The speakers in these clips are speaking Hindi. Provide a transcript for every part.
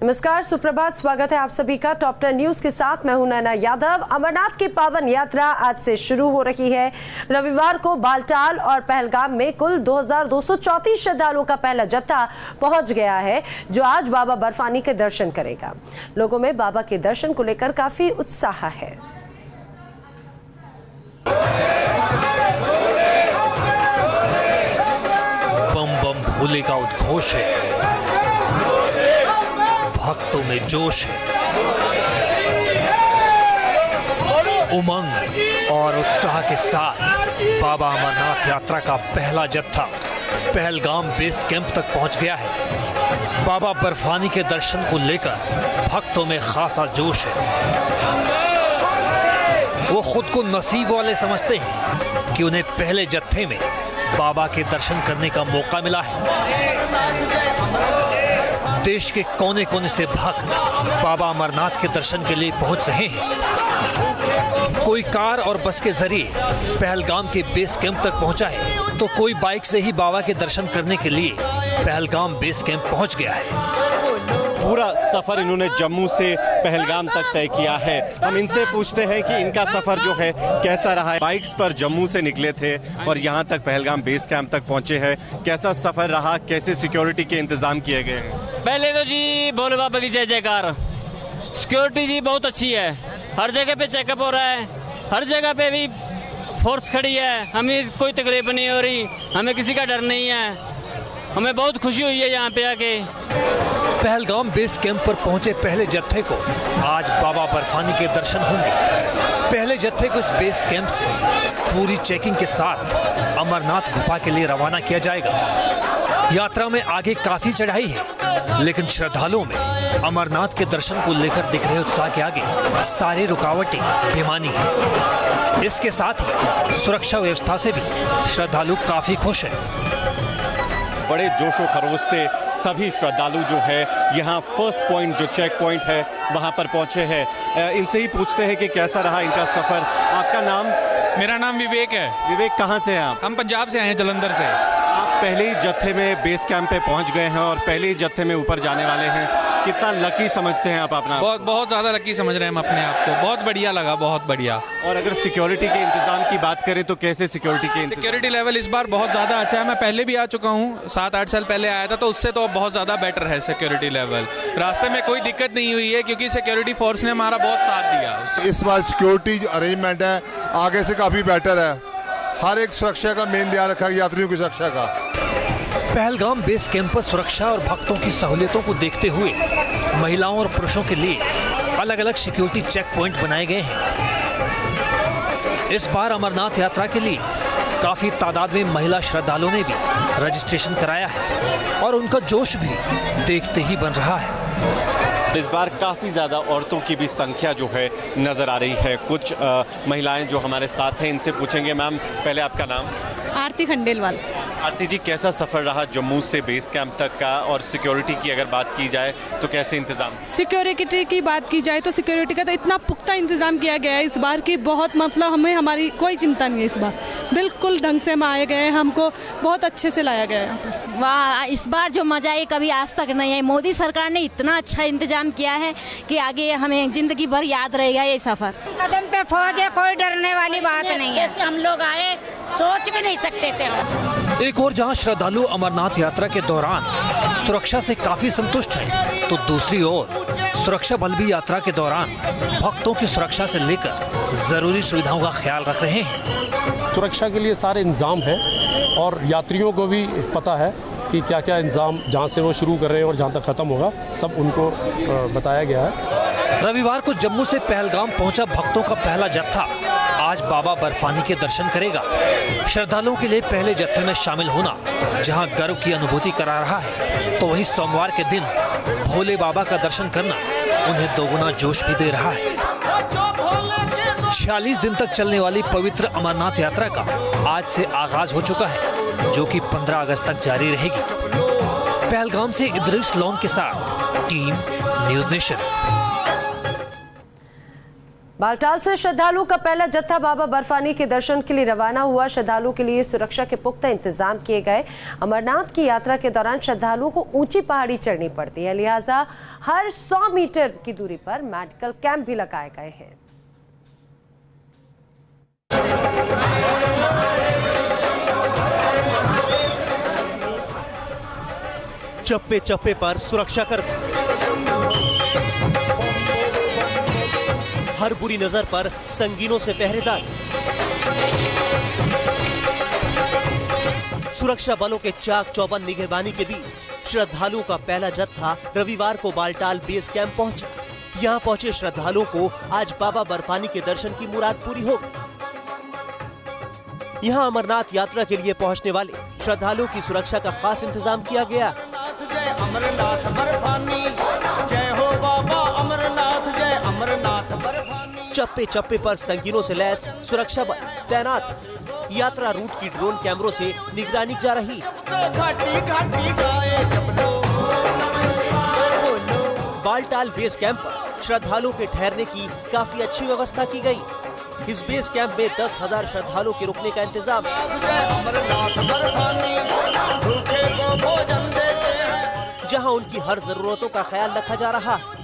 नमस्कार, सुप्रभात। स्वागत है आप सभी का टॉप 10 न्यूज के साथ। मैं हूं नैना यादव। अमरनाथ की पावन यात्रा आज से शुरू हो रही है। रविवार को बालटाल और पहलगाम में कुल 2234 श्रद्धालुओं का पहला जत्था पहुंच गया है, जो आज बाबा बर्फानी के दर्शन करेगा। लोगों में बाबा के दर्शन को लेकर काफी उत्साह है। बम बम भोले का उद्घोष है, भक्तों में जोश है, उमंग और उत्साह के साथ बाबा अमरनाथ यात्रा का पहला जत्था पहलगाम बेस कैंप तक पहुंच गया है। बाबा बर्फानी के दर्शन को लेकर भक्तों में खासा जोश है। वो खुद को नसीब वाले समझते हैं कि उन्हें पहले जत्थे में बाबा के दर्शन करने का मौका मिला है। देश के कोने कोने से भक्त बाबा अमरनाथ के दर्शन के लिए पहुंच रहे हैं। कोई कार और बस के जरिए पहलगाम के बेस कैंप तक पहुंचा है, तो कोई बाइक से ही बाबा के दर्शन करने के लिए पहलगाम बेस कैंप पहुंच गया है। पूरा सफर इन्होंने जम्मू से पहलगाम तक तय किया है। हम इनसे पूछते हैं कि इनका सफर जो है कैसा रहा है। बाइक्स पर जम्मू से निकले थे और यहाँ तक पहलगाम बेस कैंप तक पहुँचे हैं। कैसा सफर रहा, कैसे सिक्योरिटी के इंतजाम किए गए हैं? पहले तो जी भोले बाबा की जय जयकार। सिक्योरिटी जी बहुत अच्छी है, हर जगह पे चेकअप हो रहा है, हर जगह पे भी फोर्स खड़ी है। हमें कोई तकलीफ नहीं हो रही, हमें किसी का डर नहीं है। हमें बहुत खुशी हुई है यहाँ पे आके। पहलगाम बेस कैंप पर पहुंचे पहले जत्थे को आज बाबा बर्फानी के दर्शन होंगे। पहले जत्थे को इस बेस कैंप से पूरी चेकिंग के साथ अमरनाथ गुफा के लिए रवाना किया जाएगा। यात्रा में आगे काफी चढ़ाई है, लेकिन श्रद्धालुओं में अमरनाथ के दर्शन को लेकर दिख रहे उत्साह के आगे सारी रुकावटें बेमानी है। इसके साथ ही सुरक्षा व्यवस्था से भी श्रद्धालु काफी खुश हैं। बड़े जोशो खरोश से सभी श्रद्धालु जो है यहाँ फर्स्ट पॉइंट जो चेक पॉइंट है वहाँ पर पहुँचे हैं। इनसे ही पूछते हैं कि कैसा रहा इनका सफर। आपका नाम? मेरा नाम विवेक है। विवेक, कहाँ से हैं आप? हम पंजाब से आए हैं, जलंधर से। आप पहले ही जत्थे में बेस कैंप पे पहुँच गए हैं और पहले ही जत्थे में ऊपर जाने वाले हैं। कितना लकी समझते हैं आप अपना? बहुत ज़्यादा लकी समझ रहे हैं हम अपने आप को। बहुत बढ़िया लगा, बहुत बढ़िया। और अगर सिक्योरिटी के इंतजाम की बात करें तो कैसे सिक्योरिटी लेवल इस बार बहुत ज़्यादा अच्छा है। मैं पहले भी आ चुका हूँ, 7-8 साल पहले आया था, तो उससे तो बहुत ज़्यादा बेटर है सिक्योरिटी लेवल। रास्ते में कोई दिक्कत नहीं हुई है क्योंकि सिक्योरिटी फोर्स ने हमारा बहुत साथ दिया। इस बार सिक्योरिटी अरेंजमेंट है आगे से काफ़ी बेटर है। हर एक सुरक्षा का मेन ध्यान रखा है, यात्रियों की सुरक्षा का। पहलगाम बेस कैंप पर सुरक्षा और भक्तों की सहूलियतों को देखते हुए महिलाओं और पुरुषों के लिए अलग अलग सिक्योरिटी चेक पॉइंट बनाए गए हैं। इस बार अमरनाथ यात्रा के लिए काफी तादाद में महिला श्रद्धालुओं ने भी रजिस्ट्रेशन कराया है और उनका जोश भी देखते ही बन रहा है। इस बार काफ़ी ज़्यादा औरतों की भी संख्या जो है नज़र आ रही है। कुछ महिलाएं जो हमारे साथ हैं, इनसे पूछेंगे। मैम, पहले आपका नाम? आरती खंडेलवाल। आरती जी, कैसा सफ़र रहा जम्मू से बेस कैंप तक का, और सिक्योरिटी की अगर बात की जाए तो कैसे इंतज़ाम? सिक्योरिटी की बात की जाए तो सिक्योरिटी का तो इतना पुख्ता इंतज़ाम किया गया है इस बार की, बहुत मतलब हमें हमारी कोई चिंता नहीं है। इस बार बिल्कुल ढंग से हम आए गए, हमको बहुत अच्छे से लाया गया है। वाह, इस बार जो मजा है कभी आज तक नहीं है। मोदी सरकार ने इतना अच्छा इंतजाम किया है कि आगे हमें जिंदगी भर याद रहेगा ये सफर। कदम पे फौज है, कोई डरने वाली बात नहीं है। हम लोग आए, सोच भी नहीं सकते थे हम। एक और जहां श्रद्धालु अमरनाथ यात्रा के दौरान सुरक्षा से काफी संतुष्ट हैं, तो दूसरी ओर सुरक्षा बल भी यात्रा के दौरान भक्तों की सुरक्षा से लेकर जरूरी सुविधाओं का ख्याल रख रहे हैं। सुरक्षा के लिए सारे इंतजाम हैं और यात्रियों को भी पता है कि क्या क्या इंतजाम जहां से वो शुरू कर रहे हैं और जहां तक खत्म होगा सब उनको बताया गया है। रविवार को जम्मू से पहलगाम पहुंचा भक्तों का पहला जत्था आज बाबा बर्फानी के दर्शन करेगा। श्रद्धालुओं के लिए पहले जत्थे में शामिल होना जहां गर्व की अनुभूति करा रहा है, तो वहीं सोमवार के दिन भोले बाबा का दर्शन करना उन्हें दोगुना जोश भी दे रहा है। 46 दिन तक चलने वाली पवित्र अमरनाथ यात्रा का आज से आगाज हो चुका है, जो कि 15 अगस्त तक जारी रहेगी। पहलगाम से इद्रिस लोन के साथ टीम न्यूज़ नेशन। बालटाल से श्रद्धालुओं का पहला जत्था बाबा बर्फानी के दर्शन के लिए रवाना हुआ। श्रद्धालुओं के लिए सुरक्षा के पुख्ता इंतजाम किए गए। अमरनाथ की यात्रा के दौरान श्रद्धालुओं को ऊंची पहाड़ी चढ़नी पड़ती है, लिहाजा हर 100 मीटर की दूरी पर मेडिकल कैंप भी लगाए गए हैं। चप्पे चप्पे पर सुरक्षा कर्मी, हर बुरी नजर पर संगीनों से पहरेदार। सुरक्षा बलों के चाक चौबंद निगहबानी के बीच श्रद्धालुओं का पहला जत्था रविवार को बालटाल बेस कैंप पहुंचा। यहां पहुंचे श्रद्धालुओं को आज बाबा बर्फानी के दर्शन की मुराद पूरी हो गई। यहां अमरनाथ यात्रा के लिए पहुंचने वाले श्रद्धालुओं की सुरक्षा का खास इंतजाम किया गया। अमरनाथ बर्फानी, जय हो बाबा अमरनाथ, जय अमरनाथ बर्फानी। चप्पे चप्पे पर संगीनों से लैस सुरक्षा बल तैनात। यात्रा रूट की ड्रोन कैमरों से निगरानी जा रही। बालटाल बेस कैंप पर श्रद्धालुओं के ठहरने की काफी अच्छी व्यवस्था की गई। इस बेस कैंप में 10,000 श्रद्धालुओं के रुकने का इंतजाम जहां उनकी हर जरूरतों का ख्याल रखा जा रहा है।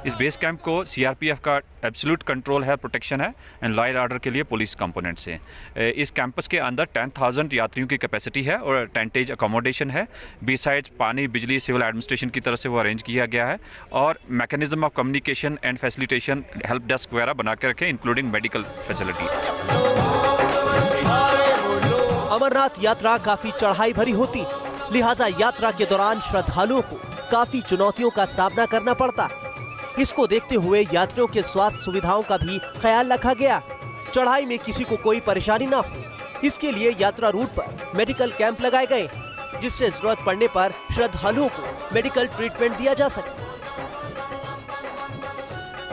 इस बेस कैंप को सीआरपीएफ का एब्सोल्यूट कंट्रोल है, प्रोटेक्शन है एंड लॉ एंड ऑर्डर के लिए पुलिस कंपोनेंट्स हैं। इस कैंपस के अंदर 10,000 यात्रियों की कैपेसिटी है और टेंटेज अकोमोडेशन है। बीसाइड्स पानी, बिजली, सिविल एडमिनिस्ट्रेशन की तरफ से वो अरेंज किया गया है और mechanism of communication and facilitation, help desk वगैरह बना के रखे, इंक्लूडिंग मेडिकल फैसिलिटी। अमरनाथ यात्रा काफी चढ़ाई भरी होती, लिहाजा यात्रा के दौरान श्रद्धालुओं को काफी चुनौतियों का सामना करना पड़ता। इसको देखते हुए यात्रियों के स्वास्थ्य सुविधाओं का भी ख्याल रखा गया। चढ़ाई में किसी को कोई परेशानी ना हो, इसके लिए यात्रा रूट पर मेडिकल कैंप लगाए गए, जिससे जरूरत पड़ने पर श्रद्धालुओं को मेडिकल ट्रीटमेंट दिया जा सके।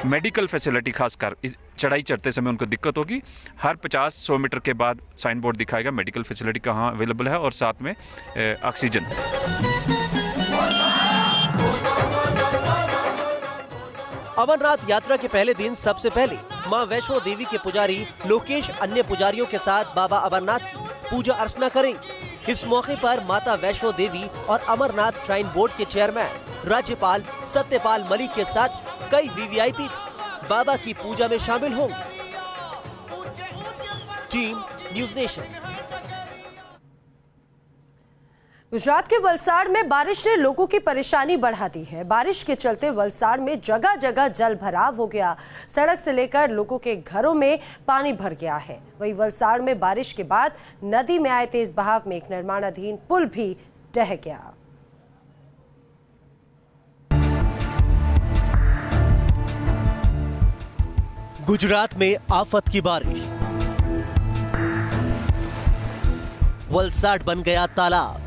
मेडिकल फैसिलिटी खासकर चढ़ाई चढ़ते समय उनको दिक्कत होगी। हर 50-100 मीटर के बाद साइन बोर्ड दिखाएगा मेडिकल फैसिलिटी कहाँ अवेलेबल है और साथ में ऑक्सीजन। अमरनाथ यात्रा के पहले दिन सबसे पहले मां वैष्णो देवी के पुजारी लोकेश अन्य पुजारियों के साथ बाबा अमरनाथ की पूजा अर्चना करेंगे। इस मौके पर माता वैष्णो देवी और अमरनाथ श्राइन बोर्ड के चेयरमैन राज्यपाल सत्यपाल मलिक के साथ कई वीवीआईपी बाबा की पूजा में शामिल होंगे। Team news nation. गुजरात के वलसाड़ में बारिश ने लोगों की परेशानी बढ़ा दी है। बारिश के चलते वलसाड़ में जगह जगह जल भराव हो गया। सड़क से लेकर लोगों के घरों में पानी भर गया है। वहीं वलसाड़ में बारिश के बाद नदी में आए तेज बहाव में एक निर्माणाधीन पुल भी ढह गया। गुजरात में आफत की बारिश, वलसाड़ बन गया तालाब,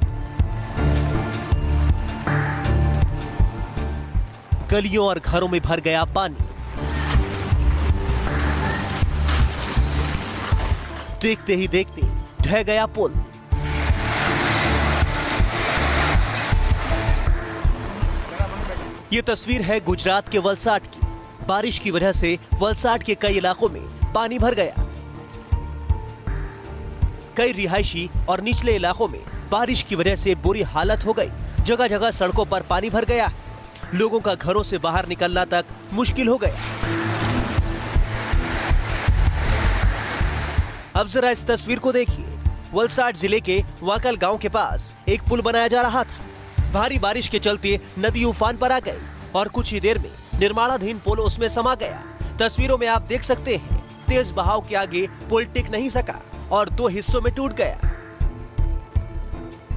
गलियों और घरों में भर गया पानी। देखते ही देखते ढह गया पुल। ये तस्वीर है गुजरात के वलसाड़ की। बारिश की वजह से वलसाड़ के कई इलाकों में पानी भर गया। कई रिहायशी और निचले इलाकों में बारिश की वजह से बुरी हालत हो गई। जगह जगह सड़कों पर पानी भर गया। लोगों का घरों से बाहर निकलना तक मुश्किल हो गया। अब जरा इस तस्वीर को देखिए। वलसाड़ जिले के वाकल गांव के पास एक पुल बनाया जा रहा था। भारी बारिश के चलते नदी उफान पर आ गई और कुछ ही देर में निर्माणाधीन पुल उसमें समा गया। तस्वीरों में आप देख सकते हैं, तेज बहाव के आगे पुल टिक नहीं सका और 2 हिस्सों में टूट गया।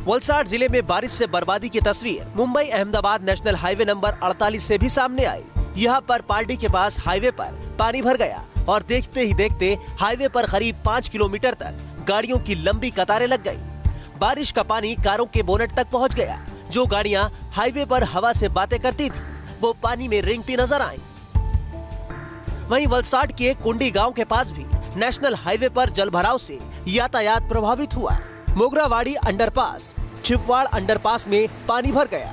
वलसाड़ जिले में बारिश से बर्बादी की तस्वीर Mumbai Ahmedabad national highway number 48 से भी सामने आई। यहाँ पर पार्टी के पास हाईवे पर पानी भर गया और देखते ही देखते हाईवे पर करीब 5 किलोमीटर तक गाड़ियों की लंबी कतारें लग गई। बारिश का पानी कारों के बोनेट तक पहुँच गया। जो गाड़ियाँ हाईवे पर हवा से बातें करती थी वो पानी में रेंगती नजर आई। वहीं वलसाड़ के कुंडी गांव के पास भी नेशनल हाईवे पर जलभराव से यातायात प्रभावित हुआ। मोगरावाड़ी अंडरपास, छिपवाड़ अंडरपास में पानी भर गया।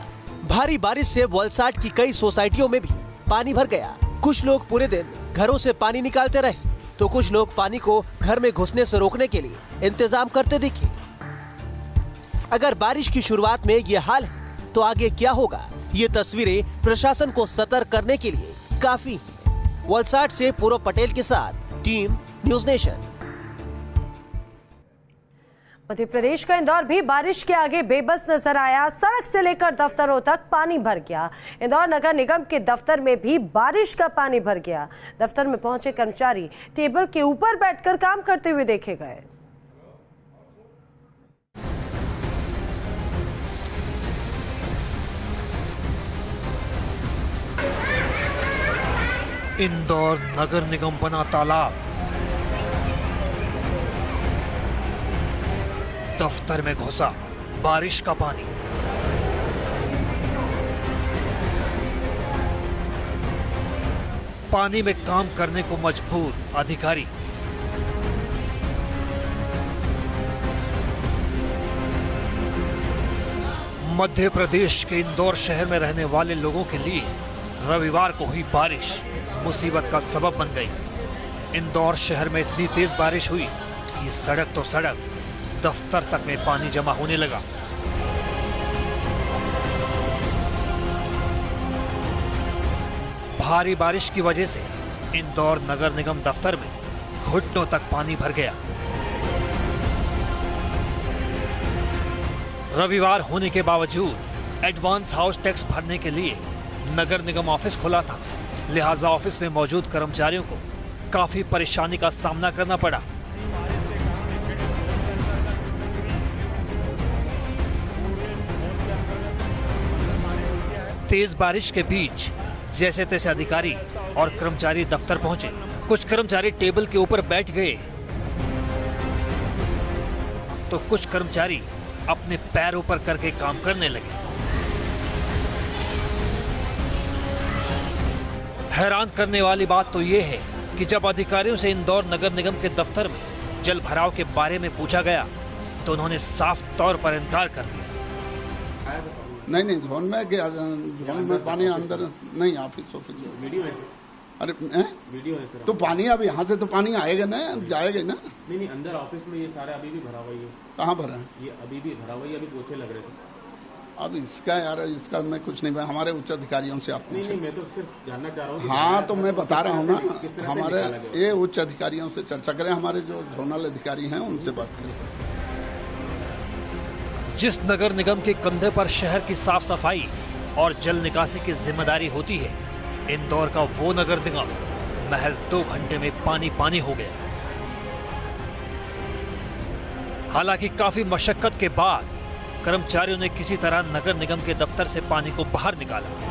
भारी बारिश से वलसाड़ की कई सोसाइटियों में भी पानी भर गया। कुछ लोग पूरे दिन घरों से पानी निकालते रहे तो कुछ लोग पानी को घर में घुसने से रोकने के लिए इंतजाम करते दिखे। अगर बारिश की शुरुआत में ये हाल है तो आगे क्या होगा, ये तस्वीरें प्रशासन को सतर्क करने के लिए काफी है। वलसाड से पूरव पटेल के साथ team news nation. Madhya Pradesh का इंदौर भी बारिश के आगे बेबस नजर आया। सड़क से लेकर दफ्तरों तक पानी भर गया। इंदौर नगर निगम के दफ्तर में भी बारिश का पानी भर गया। दफ्तर में पहुंचे कर्मचारी टेबल के ऊपर बैठकर काम करते हुए देखे गए। इंदौर नगर निगम बना तालाब। दफ्तर में घुसा बारिश का पानी। पानी में काम करने को मजबूर अधिकारी। मध्य प्रदेश के इंदौर शहर में रहने वाले लोगों के लिए रविवार को हुई बारिश मुसीबत का सबब बन गई। इंदौर शहर में इतनी तेज बारिश हुई कि सड़क तो सड़क, दफ्तर तक में पानी जमा होने लगा। भारी बारिश की वजह से इंदौर नगर निगम दफ्तर में घुटनों तक पानी भर गया। रविवार होने के बावजूद एडवांस हाउस टैक्स भरने के लिए नगर निगम ऑफिस खुला था, लिहाजा ऑफिस में मौजूद कर्मचारियों को काफी परेशानी का सामना करना पड़ा। तेज बारिश के बीच जैसे तैसे अधिकारी और कर्मचारी दफ्तर पहुंचे। कुछ कर्मचारी टेबल के ऊपर बैठ गए तो कुछ कर्मचारी अपने पैर ऊपर करके काम करने लगे। हैरान करने वाली बात तो यह है कि जब अधिकारियों से इंदौर नगर निगम के दफ्तर में जल भराव के बारे में पूछा गया तो उन्होंने साफ तौर पर इनकार कर दिया। नहीं जोन में गया, जोन में पानी अंदर नहीं, ऑफिस वीडियो है। अरे वीडियो है तो पानी अब यहाँ से तो पानी आएगा ना, जाएगा ना। नहीं अंदर ऑफिस में ये सारे अभी भी भरा हुआ है। कहाँ भरा है? ये अभी भी भरा हुआ है, अभी पोछे लग रहे थे। अब इसका यार इसका मैं कुछ नहीं, हमारे उच्च अधिकारियों से आप नहीं, मैं तो सिर्फ जानना चाह रहा हूँ। हाँ तो मैं बता रहा हूँ ना, हमारे ये उच्च अधिकारियों से चर्चा करें, हमारे जो जोनल अधिकारी हैं उनसे बात करें। जिस नगर निगम के कंधे पर शहर की साफ सफाई और जल निकासी की जिम्मेदारी होती है, इंदौर का वो नगर निगम महज 2 घंटे में पानी पानी हो गया। हालांकि काफी मशक्कत के बाद कर्मचारियों ने किसी तरह नगर निगम के दफ्तर से पानी को बाहर निकाला।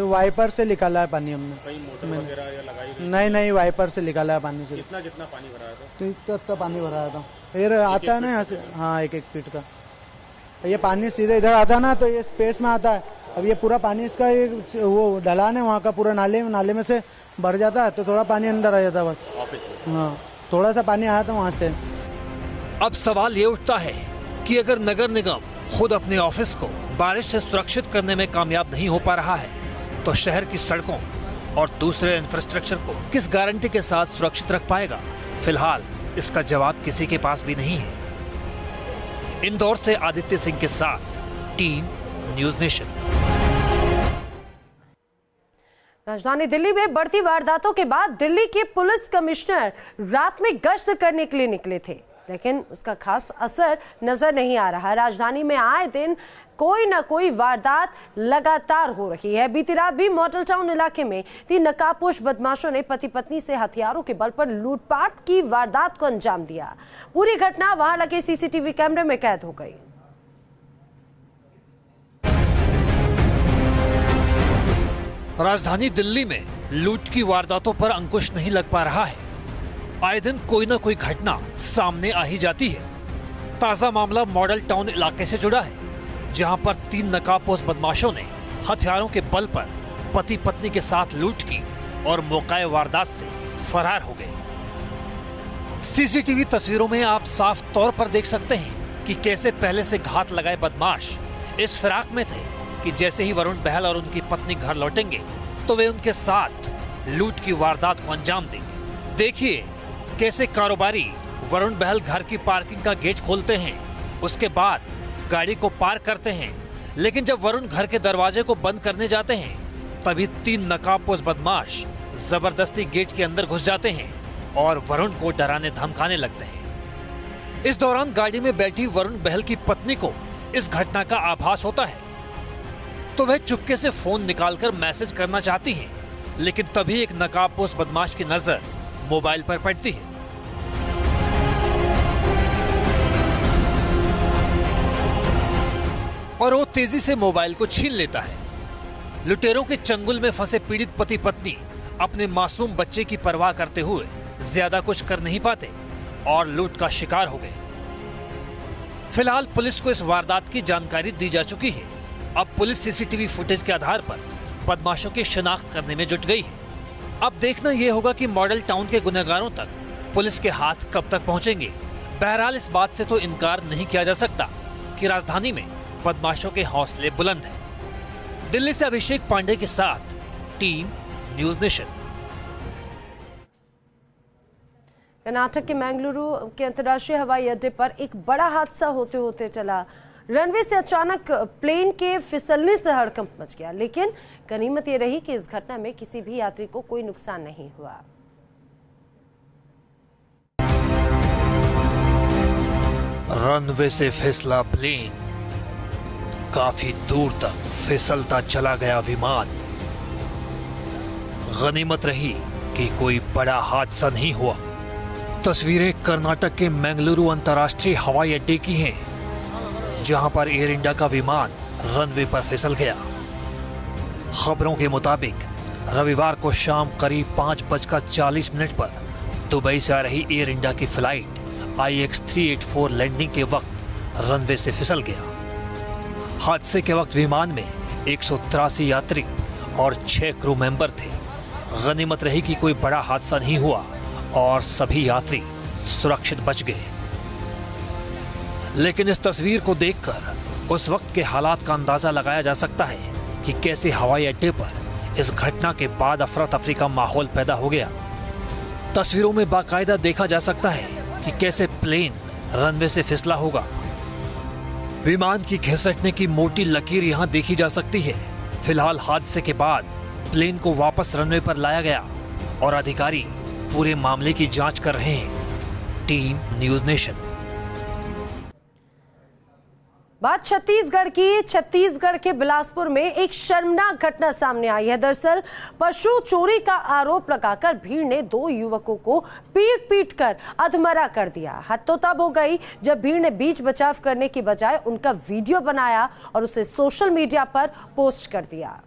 वाइपर से निकाला है पानी हमने। कहीं मोटर वगैरह या लगाई? नहीं वाइपर से निकाला है पानी से। कितना पानी भरा था? तो इतना पानी भरा था। फिर आता है ना यहाँ से, हाँ 1-1 फीट का ये पानी सीधे इधर आता है ना, तो ये स्पेस में आता है। अब ये पूरा पानी इसका वो ढलान है वहाँ का, पूरा नाले में से भर जाता है तो थोड़ा पानी अंदर आ जाता है बस। हाँ थोड़ा सा पानी आया था वहाँ से। अब सवाल ये उठता है कि अगर नगर निगम खुद अपने ऑफिस को बारिश से सुरक्षित करने में कामयाब नहीं हो पा रहा है तो शहर की सड़कों और दूसरे इंफ्रास्ट्रक्चर को किस गारंटी के साथ सुरक्षित रख पाएगा? फिलहाल इसका जवाब किसी के पास भी नहीं है। इंदौर से आदित्य सिंह के साथ टीम न्यूज नेशन। राजधानी दिल्ली में बढ़ती वारदातों के बाद दिल्ली के पुलिस कमिश्नर रात में गश्त करने के लिए निकले थे, लेकिन उसका खास असर नजर नहीं आ रहा। राजधानी में आए दिन कोई ना कोई वारदात लगातार हो रही है। बीती रात भी मॉडल टाउन इलाके में 3 नकाबपोश बदमाशों ने पति पत्नी से हथियारों के बल पर लूटपाट की वारदात को अंजाम दिया। पूरी घटना वहां लगे सीसीटीवी कैमरे में कैद हो गई। राजधानी दिल्ली में लूट की वारदातों पर अंकुश नहीं लग पा रहा है। आए दिन कोई ना कोई घटना सामने आ ही जाती है। ताजा मामला मॉडल टाउन इलाके से जुड़ा है, जहां पर 3 नकाबपोश बदमाशों ने हथियारों के बल पर पति पत्नी के साथ लूट की और मौके वारदात से फरार हो गए। सीसीटीवी तस्वीरों में आप साफ तौर पर देख सकते हैं कि कैसे पहले से घात लगाए बदमाश इस फिराक में थे कि जैसे ही वरुण बहल और उनकी पत्नी घर लौटेंगे तो वे उनके साथ लूट की वारदात को अंजाम देंगे। देखिए कैसे कारोबारी वरुण बहल घर की पार्किंग का गेट खोलते हैं, उसके बाद गाड़ी को पार्क करते हैं, लेकिन जब वरुण घर के दरवाजे को बंद करने जाते हैं तभी 3 नकाबपोश बदमाश जबरदस्ती गेट के अंदर घुस जाते हैं और वरुण को डराने धमकाने लगते हैं। इस दौरान गाड़ी में बैठी वरुण बहल की पत्नी को इस घटना का आभास होता है तो वह चुपके से फोन निकालकर मैसेज करना चाहती है, लेकिन तभी एक नकाबपोश बदमाश की नजर मोबाइल पर पड़ती है। और वो तेजी से मोबाइल को छीन लेता है। लुटेरों के चंगुल में फंसे पीड़ित पति पत्नी अपने मासूम बच्चे की परवाह करते हुए ज्यादा कुछ कर नहीं पाते और लूट का शिकार हो गए। फिलहाल पुलिस को इस वारदात की जानकारी दी जा चुकी है। अब पुलिस सीसीटीवी फुटेज के आधार पर बदमाशों की शिनाख्त करने में जुट गई है। अब देखना यह होगा कि मॉडल टाउन के गुनहगारों तक पुलिस के हाथ कब तक पहुंचेंगे। बहरहाल इस बात से तो इनकार नहीं किया जा सकता कि राजधानी में बदमाशों के हौसले बुलंद हैं। दिल्ली से अभिषेक पांडे के साथ टीम न्यूज नेशन। कर्नाटक के मंगलुरु के अंतर्राष्ट्रीय हवाई अड्डे पर एक बड़ा हादसा होते होते चला। रनवे से अचानक प्लेन के फिसलने से हड़कंप मच गया, लेकिन गनीमत ये रही कि इस घटना में किसी भी यात्री को कोई नुकसान नहीं हुआ। रनवे से फिसला प्लेन, काफी दूर तक फिसलता चला गया विमान। गनीमत रही कि कोई बड़ा हादसा नहीं हुआ। तस्वीरें कर्नाटक के मंगलुरु अंतर्राष्ट्रीय हवाई अड्डे की हैं, जहां पर एयर इंडिया का विमान रनवे पर फिसल गया। खबरों के मुताबिक रविवार को शाम करीब 5:40 पर दुबई से आ रही एयर इंडिया की फ्लाइट IX-384 लैंडिंग के वक्त रनवे से फिसल गया। हादसे के वक्त विमान में 183 यात्री और 6 क्रू मेंबर थे। गनीमत रही कि कोई बड़ा हादसा नहीं हुआ और सभी यात्री सुरक्षित बच गए। लेकिन इस तस्वीर को देखकर उस वक्त के हालात का अंदाजा लगाया जा सकता है कि कैसे हवाई अड्डे पर इस घटना के बाद अफरा तफरी का माहौल पैदा हो गया। तस्वीरों में बाकायदा देखा जा सकता है कि कैसे प्लेन रनवे से फिसला होगा। विमान की घिसटने की मोटी लकीर यहां देखी जा सकती है। फिलहाल हादसे के बाद प्लेन को वापस रनवे पर लाया गया और अधिकारी पूरे मामले की जांच कर रहे हैं। Team news nation. बात छत्तीसगढ़ की। छत्तीसगढ़ के बिलासपुर में एक शर्मनाक घटना सामने आई है। दरअसल पशु चोरी का आरोप लगाकर भीड़ ने 2 युवकों को पीट कर अधमरा कर दिया। हद तो तब हो गई जब भीड़ ने बीच बचाव करने की बजाय उनका वीडियो बनाया और उसे सोशल मीडिया पर पोस्ट कर दिया।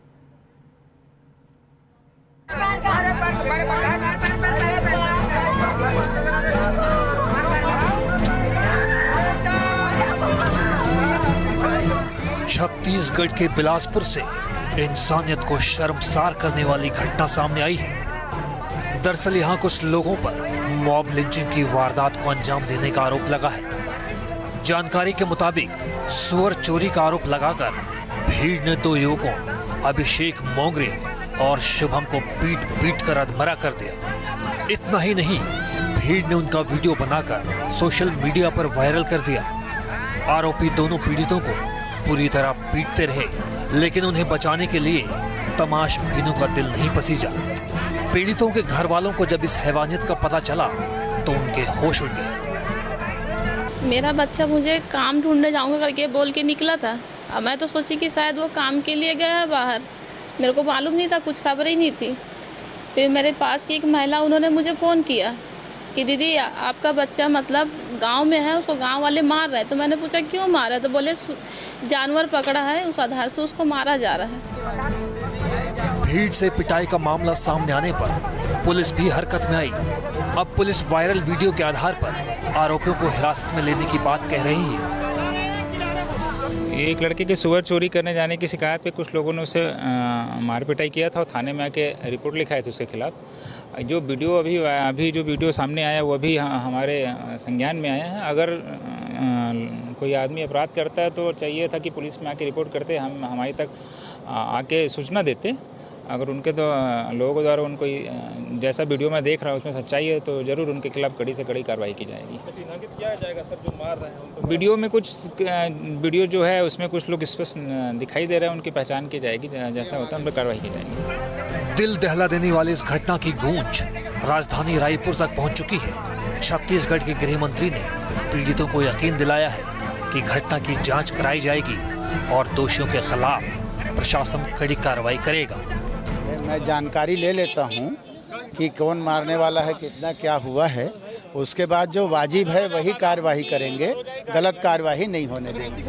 छत्तीसगढ़ के बिलासपुर से इंसानियत को शर्मसार करने वाली घटना सामने आई है। दरअसल यहाँ कुछ लोगों पर मॉब लिंचिंग की वारदात को अंजाम देने का आरोप लगा है। जानकारी के मुताबिक सुअर चोरी का आरोप लगाकर भीड़ ने 2 युवकों अभिषेक मोंगरे और शुभम को पीट कर अधमरा कर दिया। इतना ही नहीं, भीड़ ने उनका वीडियो बनाकर सोशल मीडिया पर वायरल कर दिया। आरोपी दोनों पीड़ितों को पूरी तरह पीटते रहे, लेकिन उन्हें बचाने के लिए तमाशबीनों का दिल नहीं पसीजा। पीड़ितों के घर वालों को जब इस हैवानियत का पता चला तो उनके होश उड़ गए। मेरा बच्चा मुझे काम ढूंढने जाऊंगा करके बोल के निकला था। अब मैं तो सोची कि शायद वो काम के लिए गया है बाहर, मेरे को मालूम नहीं था, कुछ खबर ही नहीं थी। फिर मेरे पास की एक महिला, उन्होंने मुझे फ़ोन किया कि दीदी आपका बच्चा मतलब गांव में है, उसको गांव वाले मार रहे हैं। तो मैंने पूछा क्यों मार रहे हैं, तो बोले जानवर पकड़ा है, उस आधार से उसको मारा जा रहा है। भीड़ से पिटाई का मामला सामने आने पर पुलिस भी हरकत में आई। अब पुलिस वायरल वीडियो के आधार पर आरोपियों को हिरासत में लेने की बात कह रही है। एक लड़के के सुअर चोरी करने जाने की शिकायत पे कुछ लोगों ने उसे मार पिटाई किया था और थाने में आके रिपोर्ट लिखाए थे उसके खिलाफ। जो वीडियो अभी जो वीडियो सामने आया वो भी हमारे संज्ञान में आया है। अगर कोई आदमी अपराध करता है तो चाहिए था कि पुलिस में आके रिपोर्ट करते, हम हमारी तक आके सूचना देते। अगर उनके तो लोगों द्वारा उनको जैसा वीडियो में देख रहा हूँ उसमें सच्चाई है तो जरूर उनके खिलाफ कड़ी से कड़ी कार्रवाई की जाएगी। किया जाएगा सर जो मार रहे हैं वीडियो में कुछ वीडियो जो है उसमें कुछ लोग स्पष्ट दिखाई दे रहे हैं, उनकी पहचान की जाएगी, जैसा होता है उन पर कार्रवाई की जाएगी। दिल दहला देने वाली इस घटना की गूंज राजधानी रायपुर तक पहुंच चुकी है। छत्तीसगढ़ के गृह मंत्री ने पीड़ितों को यकीन दिलाया है कि घटना की जांच कराई जाएगी और दोषियों के खिलाफ प्रशासन कड़ी कार्रवाई करेगा। मैं जानकारी ले लेता हूं कि कौन मारने वाला है, कितना क्या हुआ है, उसके बाद जो वाजिब है वही कार्यवाही करेंगे, गलत कार्यवाही नहीं होने देंगे।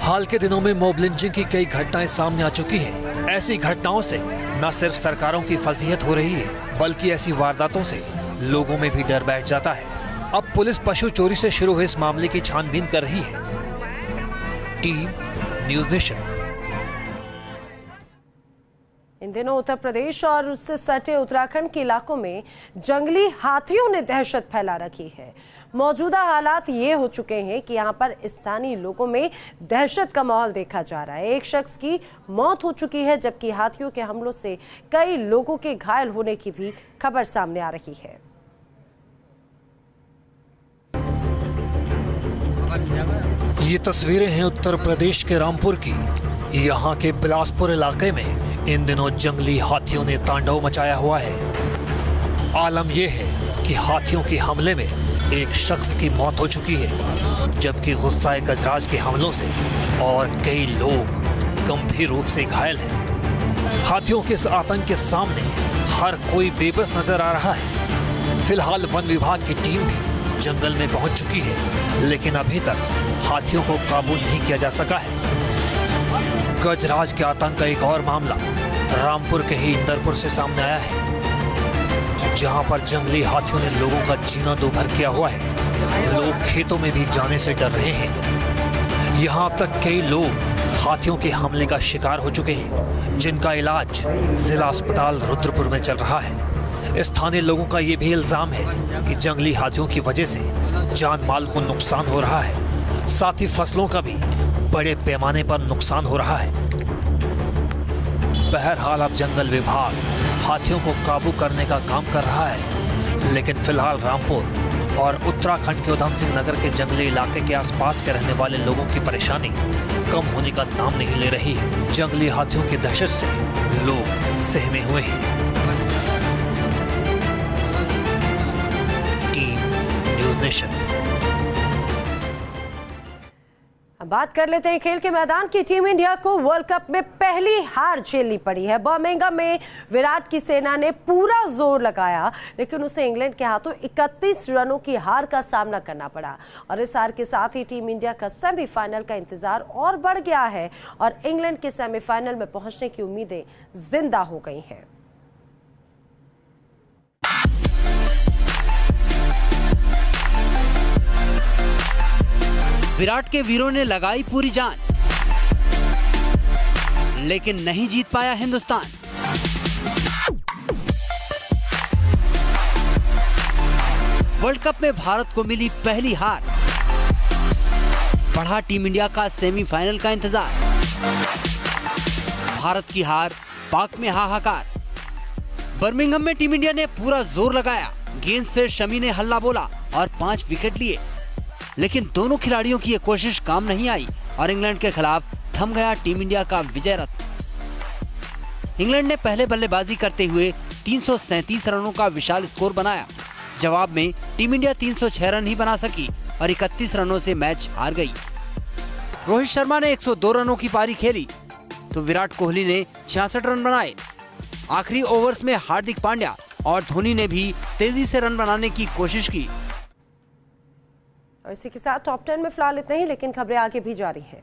हाल के दिनों में मॉब लिंचिंग की कई घटनाएं सामने आ चुकी हैं। ऐसी घटनाओं से न सिर्फ सरकारों की फजीहत हो रही है बल्कि ऐसी वारदातों से लोगों में भी डर बैठ जाता है। अब पुलिस पशु चोरी से शुरू हुए इस मामले की छानबीन कर रही है। Team news nation. इन दिनों उत्तर प्रदेश और उससे सटे उत्तराखंड के इलाकों में जंगली हाथियों ने दहशत फैला रखी है। मौजूदा हालात ये हो चुके हैं कि यहाँ पर स्थानीय लोगों में दहशत का माहौल देखा जा रहा है। एक शख्स की मौत हो चुकी है जबकि हाथियों के हमलों से कई लोगों के घायल होने की भी खबर सामने आ रही है। ये तस्वीरें हैं उत्तर प्रदेश के रामपुर की। यहाँ के बिलासपुर इलाके में इन दिनों जंगली हाथियों ने तांडव मचाया हुआ है। आलम यह है कि हाथियों के हमले में एक शख्स की मौत हो चुकी है जबकि गुस्साए गजराज के हमलों से और कई लोग गंभीर रूप से घायल हैं। हाथियों के इस आतंक के सामने हर कोई बेबस नजर आ रहा है। फिलहाल वन विभाग की टीम भी जंगल में पहुंच चुकी है लेकिन अभी तक हाथियों को काबू नहीं किया जा सका है। गजराज के आतंक का एक और मामला रामपुर के ही इंदरपुर से सामने आया है जहां पर जंगली हाथियों ने लोगों का जीना दूभर किया हुआ है। लोग खेतों में भी जाने से डर रहे हैं। यहां अब तक कई लोग हाथियों के हमले का शिकार हो चुके हैं जिनका इलाज जिला अस्पताल रुद्रपुर में चल रहा है। स्थानीय लोगों का ये भी इल्जाम है कि जंगली हाथियों की वजह से जान माल को नुकसान हो रहा है, साथ ही फसलों का भी बड़े पैमाने पर नुकसान हो रहा है। बहरहाल अब जंगल विभाग हाथियों को काबू करने का काम कर रहा है लेकिन फिलहाल रामपुर और उत्तराखंड के उधम सिंह नगर के जंगली इलाके के आसपास के रहने वाले लोगों की परेशानी कम होने का नाम नहीं ले रही है। जंगली हाथियों की दहशत से लोग सहमे हुए हैं। Team news nation. बात कर लेते हैं खेल के मैदान की। टीम इंडिया को वर्ल्ड कप में पहली हार झेलनी पड़ी है। बर्मिंघम में विराट की सेना ने पूरा जोर लगाया लेकिन उसे इंग्लैंड के हाथों 31 रनों की हार का सामना करना पड़ा और इस हार के साथ ही टीम इंडिया का सेमीफाइनल का इंतजार और बढ़ गया है और इंग्लैंड के सेमीफाइनल में पहुंचने की उम्मीदें जिंदा हो गई हैं। विराट के वीरों ने लगाई पूरी जान लेकिन नहीं जीत पाया हिंदुस्तान। वर्ल्ड कप में भारत को मिली पहली हार, बढ़ा टीम इंडिया का सेमीफाइनल का इंतजार। भारत की हार, पाक में हाहाकार। बर्मिंघम में टीम इंडिया ने पूरा जोर लगाया, गेंद से शमी ने हल्ला बोला और 5 विकेट लिए लेकिन दोनों खिलाड़ियों की ये कोशिश काम नहीं आई और इंग्लैंड के खिलाफ थम गया टीम इंडिया का विजय रथ। इंग्लैंड ने पहले बल्लेबाजी करते हुए 337 रनों का विशाल स्कोर बनाया। जवाब में टीम इंडिया 306 रन ही बना सकी और 31 रनों से मैच हार गई। रोहित शर्मा ने 102 रनों की पारी खेली तो विराट कोहली ने 66 रन बनाए। आखिरी ओवर्स में हार्दिक पांड्या और धोनी ने भी तेजी से रन बनाने की कोशिश की। और इसी के साथ टॉप 10 में फिलहाल इतना ही लेकिन खबरें आगे भी जारी हैं।